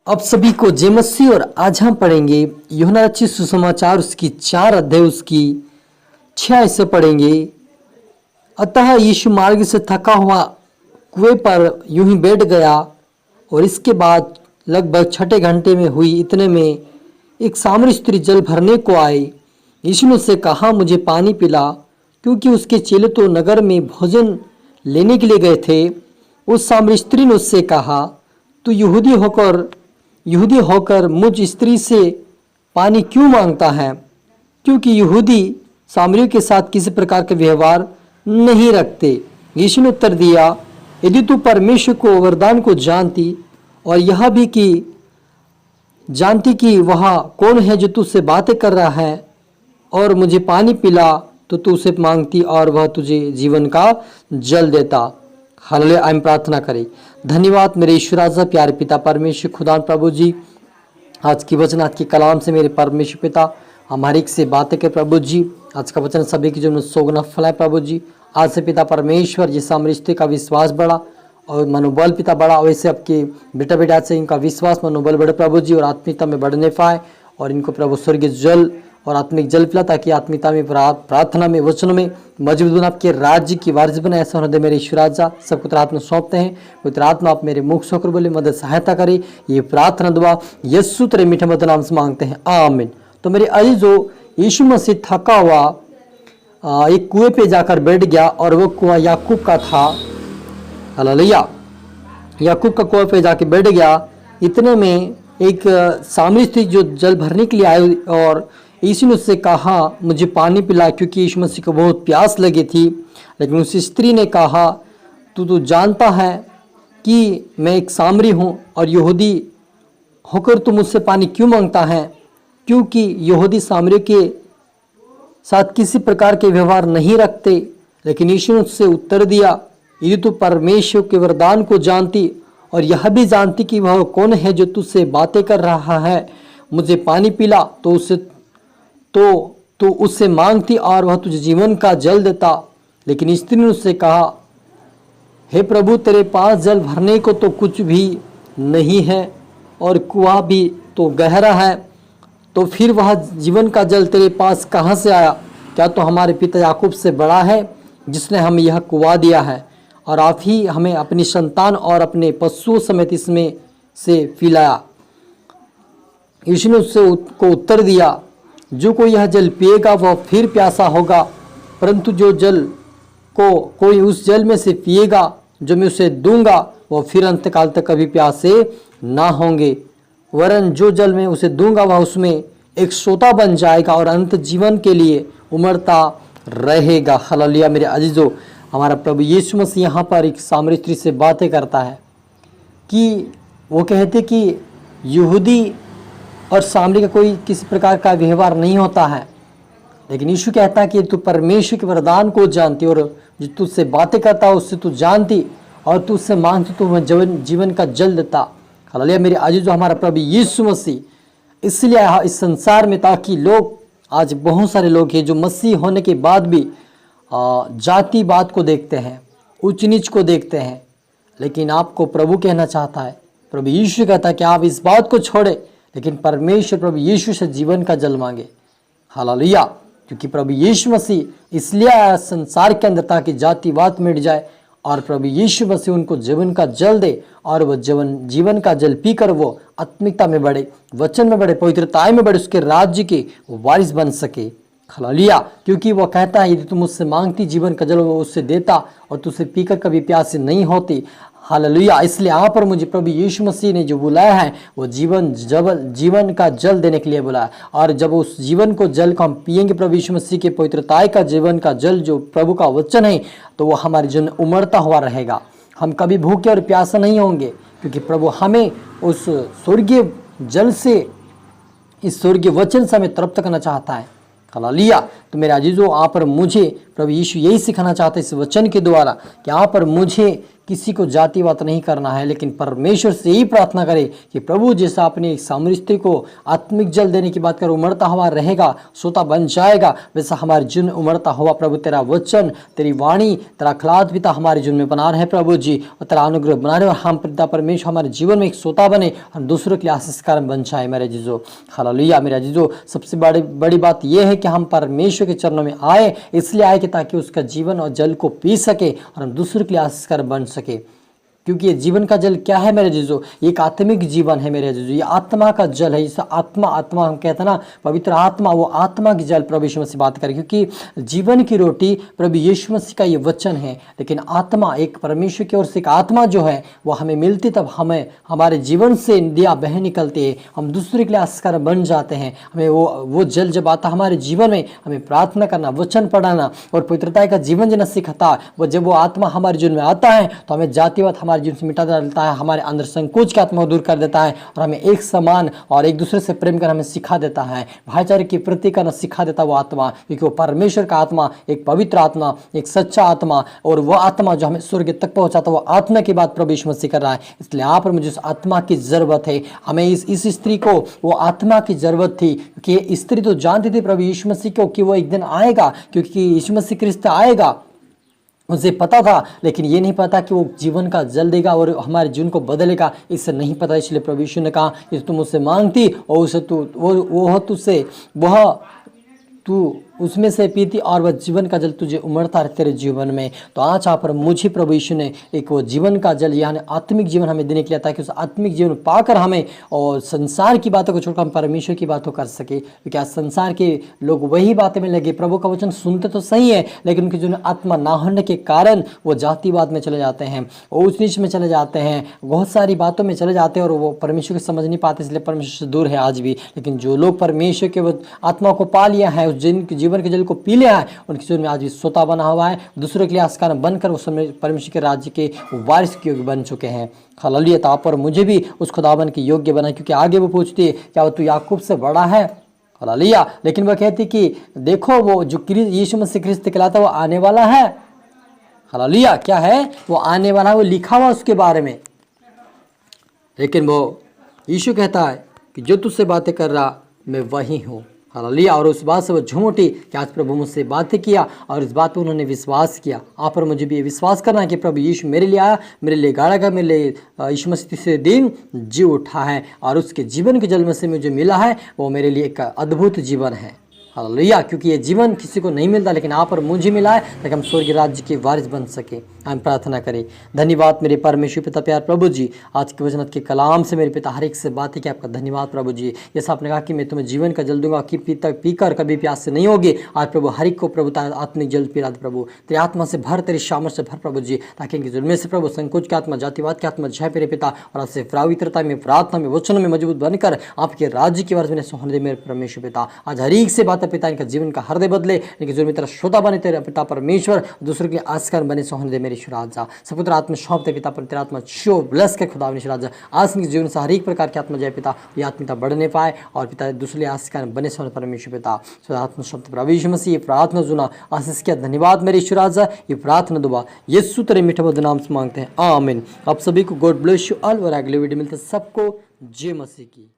अब सभी को जय मसीह। और आज हम पढ़ेंगे यूहन्ना रचित सुसमाचार उसकी 4 अध्याय उसकी 6 से पढ़ेंगे। अतः यीशु मार्ग से थका हुआ कुएं पर यूं ही बैठ गया और इसके बाद लगभग 6 घंटे में हुई इतने में एक सामरी स्त्री जल भरने को आई। यीशु ने उससे कहा, मुझे पानी पिला, क्योंकि उसके चेले तो नगर में भोजन लेने के लिए गए थे। उस सामरी स्त्री ने उससे कहा, तू यहूदी होकर मुझ स्त्री से पानी क्यों मांगता है? क्योंकि यहूदी सामरियों के साथ किसी प्रकार का व्यवहार नहीं रखते। यीशु ने उत्तर दिया, यदि तू परमेश्वर को वरदान को जानती और यह भी कि जानती कि वह कौन है जो तुझसे बातें कर रहा है और मुझे पानी पिला, तो तू उसे मांगती और वह तुझे जीवन का जल देता। हालेलुया। आइए प्रार्थना करें। धन्यवाद मेरे ईश्वर राजा, प्यारे पिता परमेश्वर खुदा प्रभु जी, आज की वचन आज के कलाम से मेरे परमेश्वर पिता हमारे से बातें कर प्रभु जी। आज का वचन सभी के जीवन में सोगना फलाए प्रभु जी। आज से पिता परमेश्वर जिस रिश्ते का विश्वास बढ़ा और मनोबल पिता बढ़ा, वैसे आपके बेटा बेटा से इनका विश्वास मनोबल बढ़े प्रभु जी और आत्मिकता में बढ़ने पाए और इनको प्रभु स्वर्गीय जल और आत्मिक जल पिला, ताकि आत्मिकता में प्रार्थना में वचनों में मजबूत बना आपके राज्य की वारिस बने। ऐसा होने दे मेरे ईश्वर राजा। सब पुत्र आत्मा सौंपते हैं। पुत्र आत्मा आप मेरे मुख सोकर बोले, मदद सहायता करे। ये प्रार्थना दुआ यीशु तेरे मीठे मधुर नाम से मांगते हैं, आमीन। तो मेरे अजीजों, यीशु मसीह थका हुआ एक कुएं पे जाकर बैठ गया और वो कुआं याकूब का था। हालेलुया। याकूब का कुएं पे जाके बैठ गया। इतने में एक सामरी स्त्री जो जल भरने के लिए आई और यीशु ने उससे कहा, मुझे पानी पिला, क्योंकि यीशु मसीह को बहुत प्यास लगी थी। लेकिन उस स्त्री ने कहा, तू जानता है कि मैं एक सामरी हूँ और यहूदी होकर तू मुझसे पानी क्यों मांगता है? क्योंकि यहूदी सामरी के साथ किसी प्रकार के व्यवहार नहीं रखते। लेकिन यीशु ने उससे उत्तर दिया, यदि तू परमेश्वर के वरदान को जानती और यह भी जानती कि वह कौन है जो तुझसे बातें कर रहा है, मुझे पानी पिला, तो उससे मांगती और वह तुझे जीवन का जल देता। लेकिन स्त्री ने उससे कहा, हे प्रभु, तेरे पास जल भरने को तो कुछ भी नहीं है और कुआं भी तो गहरा है, तो फिर वह जीवन का जल तेरे पास कहाँ से आया? क्या तो हमारे पिता याकूब से बड़ा है, जिसने हमें यह कुआं दिया है, और आप ही हमें अपनी संतान और अपने पशुओं समेत इसमें से पिलाया। यीशु ने उसको उत्तर दिया, जो कोई यह जल पिएगा वह फिर प्यासा होगा, परंतु जो जल को कोई उस जल में से पिएगा जो मैं उसे दूंगा, वह फिर अंतकाल तक कभी प्यासे ना होंगे। वरन जो जल मैं उसे दूंगा वह उसमें एक सोता बन जाएगा और अनंत जीवन के लिए उमड़ता रहेगा। हालेलुया। मेरे अजीजों, हमारा प्रभु यीशु मसीह यहाँ पर एक सामरी स्त्री से बातें करता है कि वो कहते कि यहूदी और सामरी का कोई किसी प्रकार का व्यवहार नहीं होता है। लेकिन यीशु कहता है कि तू परमेश्वर के वरदान को जानती और जो तुझसे बातें करता है उससे तू जानती और तू उससे मांगती तो वह जीवन का जल देता। हालेलुया। मेरे आज जो हमारा प्रभु यीशु मसीह इसलिए आया इस संसार में, ताकि लोग, आज बहुत सारे लोग हैं जो मसीह होने के बाद भी जाति बात को देखते हैं, ऊंच नीच को देखते हैं। लेकिन आपको प्रभु कहना चाहता है, प्रभु यीशु कहता है कि आप इस बात को छोड़े, लेकिन परमेश्वर प्रभु यीशु से जीवन का जल मांगे। हालेलुया। क्योंकि प्रभु यीशु मसीह इसलिए आया संसार के अंदर ताकि जातिवाद मिट जाए और प्रभु यीशु मसीह उनको जीवन का जल दे और वो जीवन का जल पीकर वो आत्मिकता में बढ़े, वचन में बढ़े, पवित्रता में बढ़े, उसके राज्य के वारिस बन सके। हालेलुया। क्योंकि वो कहता है, यदि तुम मुझसे मांगती जीवन का जल वो उससे देता और तुझसे पीकर कभी प्यासी नहीं होती। हालेलुया। इसलिए यहाँ पर मुझे प्रभु यीशु मसीह ने जो बुलाया है वो जीवन का जल देने के लिए बुलाया। और जब उस जीवन को जल को हम पिएंगे, प्रभु यीशु मसीह के पवित्रता का जीवन का जल जो प्रभु का वचन है, तो वो हमारे जीवन उमड़ता हुआ रहेगा। हम कभी भूखे और प्यासा नहीं होंगे, क्योंकि प्रभु हमें उस स्वर्गीय जल से, इस स्वर्गीय वचन से हमें तृप्त करना चाहता है। हालेलुया। तो मेरे अजीजों, आप पर मुझे प्रभु यीशु यही सिखाना चाहते हैं इस वचन के द्वारा कि आप पर मुझे किसी को जातिवाद नहीं करना है, लेकिन परमेश्वर से ही प्रार्थना करें कि प्रभु जैसा अपनी सामरी स्त्री को आत्मिक जल देने की बात कर उमड़ता हुआ रहेगा, सोता बन जाएगा, वैसा हमारे जीवन उमड़ता हुआ प्रभु तेरा वचन, तेरी वाणी, तेरा खिलात पिता हमारे जीवन में बना रहे प्रभु जी, और तेरा अनुग्रह बना रहे, और हम पिता परमेश्वर हमारे जीवन में एक सोता बने, हम दूसरों के लिए आशीष कारण बन जाए मेरे जीजो। हालेलुया मेरे जीजो। सबसे बड़ी बात यह है कि हम परमेश्वर के चरणों में आए, इसलिए आए कि ताकि उसका जीवन और जल को पी सके और हम दूसरों के लिए आशीष कारण बन सके। क्योंकि ये जीवन का जल क्या है मेरे जीजो? एक आत्मिक जीवन है मेरे जीजो, ये आत्मा का जल है। इसे आत्मा हम कहते हैं ना, पवित्र आत्मा, वो आत्मा की जल प्रभु यीशु मसीह बात करें, क्योंकि जीवन की रोटी प्रभु यीशु मसीह का ये वचन है। लेकिन आत्मा, एक परमेश्वर की ओर से एक आत्मा जो है वो हमें मिलती, तब हमें हमारे जीवन से दिया बह निकलती है, हम दूसरे के लिए आशीष बन जाते हैं। हमें वो जल जब आता हमारे जीवन में, हमें प्रार्थना करना, वचन पढ़ाना और पवित्रता का जीवन जीना सिखाता, वो जब वो आत्मा हमारे जीवन में आता है तो हमें जातिवाद हमारे जीवन से मिटा देता है, हमारे अंदर संकोच की आत्मा को दूर कर देता है और हमें एक समान और एक दूसरे से प्रेम करना हमें सिखा देता है, भाईचारे की प्रति करना सिखा देता है वो आत्मा, क्योंकि वो परमेश्वर का आत्मा, एक पवित्र आत्मा, एक सच्चा आत्मा, और वो आत्मा जो हमें स्वर्ग तक पहुंचाता, वो आत्मा की बात प्रभु यीशु मसीह कर रहा है। इसलिए यहाँ पर मुझे उस आत्मा की जरूरत है। हमें इस स्त्री को वो आत्मा की जरूरत थी, क्योंकि स्त्री तो जानती थी प्रभु यीशु मसीह को कि वो एक दिन आएगा, क्योंकि यीशु मसीह ख्रिस्त आएगा, उसे पता था, लेकिन ये नहीं पता कि वो जीवन का जल देगा और हमारे जीवन को बदलेगा, इससे नहीं पता। इसलिए प्रभु यीशु ने कहा कि तुम उससे मांगती और उसे तू उसमें से पीती और वह जीवन का जल तुझे उमड़ता रहे तेरे जीवन में। तो आज यहाँ पर मुझे प्रभु यीशु ने एक वो जीवन का जल यानी आत्मिक जीवन हमें देने के लिए, ताकि उस आत्मिक जीवन पाकर हमें और संसार की बातों को छोड़कर हम परमेश्वर की बातों कर सके। क्योंकि आज संसार के लोग वही बातें में लगे, प्रभु का वचन सुनते तो सही है, लेकिन उनके जीवन आत्मा ना होने के कारण वो जातिवाद में चले जाते हैं, ऊंच नीच में चले जाते हैं, बहुत सारी बातों में चले जाते हैं और वो परमेश्वर को समझ नहीं पाते, इसलिए परमेश्वर से दूर है आज भी। लेकिन जो लोग परमेश्वर के वो आत्मा को पा लिया है, उस जीवन के जल को पी लिया है, उनके जीवन में आज भी सोता बना हुआ है, दूसरों के लिए आस्कार बनकर वो परमेश्वर के राज्य के वारिस के योग्य बन चुके हैं। हालेलुया। तो आप और मुझे भी उस खुदावन के योग्य बना, क्योंकि आगे वो पूछती है क्या वो तू याकूब से बड़ा है? हालेलुया। लेकिन वह कहती कि देखो वो जो यीशु मसीह ख्रिस्त कहलाता है वो आने वाला है। हालेलुया। क्या है? वो आने वाला है, वो लिखा हुआ उसके बारे में। लेकिन वो यीशु कहता है कि जो तुझसे बातें कर रहा मैं वही हूँ। हालेलुया। और उस बात से वो झूम उठी कि आज प्रभु मुझसे बातें किया और इस बात पर उन्होंने विश्वास किया। आप पर मुझे भी ये विश्वास करना है कि प्रभु यीशु मेरे लिए आया, मेरे लिए गाड़ा गया, मेरे लिए यीशु मसीह तीसरे दिन जी उठा है और उसके जीवन के जल में से मुझे मिला है, वो मेरे लिए एक अद्भुत जीवन है। हालेलुया। क्योंकि ये जीवन किसी को नहीं मिलता, लेकिन आप और मुझे मिला है ताकि हम स्वर्ग राज्य के वारिस बन सके। हम प्रार्थना करें। धन्यवाद मेरे परमेश्वर पिता प्यार प्रभु जी, आज के वचन के कलाम से मेरे पिता हर एक से बातें की, आपका धन्यवाद प्रभु जी। जैसा आपने कहा कि मैं तुम्हें जीवन का जल दूंगा कि पीकर कभी प्यास से नहीं होगी। आज प्रभु हर एक को प्रभु आत्मिक जल पिला दे प्रभु, तेरी आत्मा से भर, तेरी सामर्थ से भर प्रभु जी, ताकि इनके जुल्मे से प्रभु संकोच की आत्मा, जातिवाद की आत्मा जय मेरे पिता, और आपसे पवित्रता में, प्रार्थना में, वचनों में मजबूत बनकर आपके राज्य की वारिस में सोहन दे मेरे परमेश्वर पिता। आज हर एक से बातें पिता, इनका जीवन का हृदय बदले, इनके जीवन में तेरा श्रोता बने तेरे पिता परमेश्वर, दूसरों के लिए आस्कार बने सोहन दे मेरे ईश्वर राजा। सपुत्र आत्मा सौंपते पिता पर तेरा आत्मा शो ब्लस के खुदा ईश्वर राजा, आज इनके जीवन से हर एक प्रकार की आत्मा जय पिता, ये आत्मिकता बढ़ने पाए और पिता दूसरे आस्कार बने सोहन परमेश्वर पिता। आत्मा शब्द प्रभु यीशु मसीह ये प्रार्थना सुना, आशीष किया, धन्यवाद मेरे ईश्वर राजा। ये प्रार्थना दुआ यीशु तेरे मीठे मधुर नाम से मांगते हैं, आमीन। आप सभी को गॉड ब्लेस यू ऑल और अगले वीडियो मिलते सबको जय मसीह की।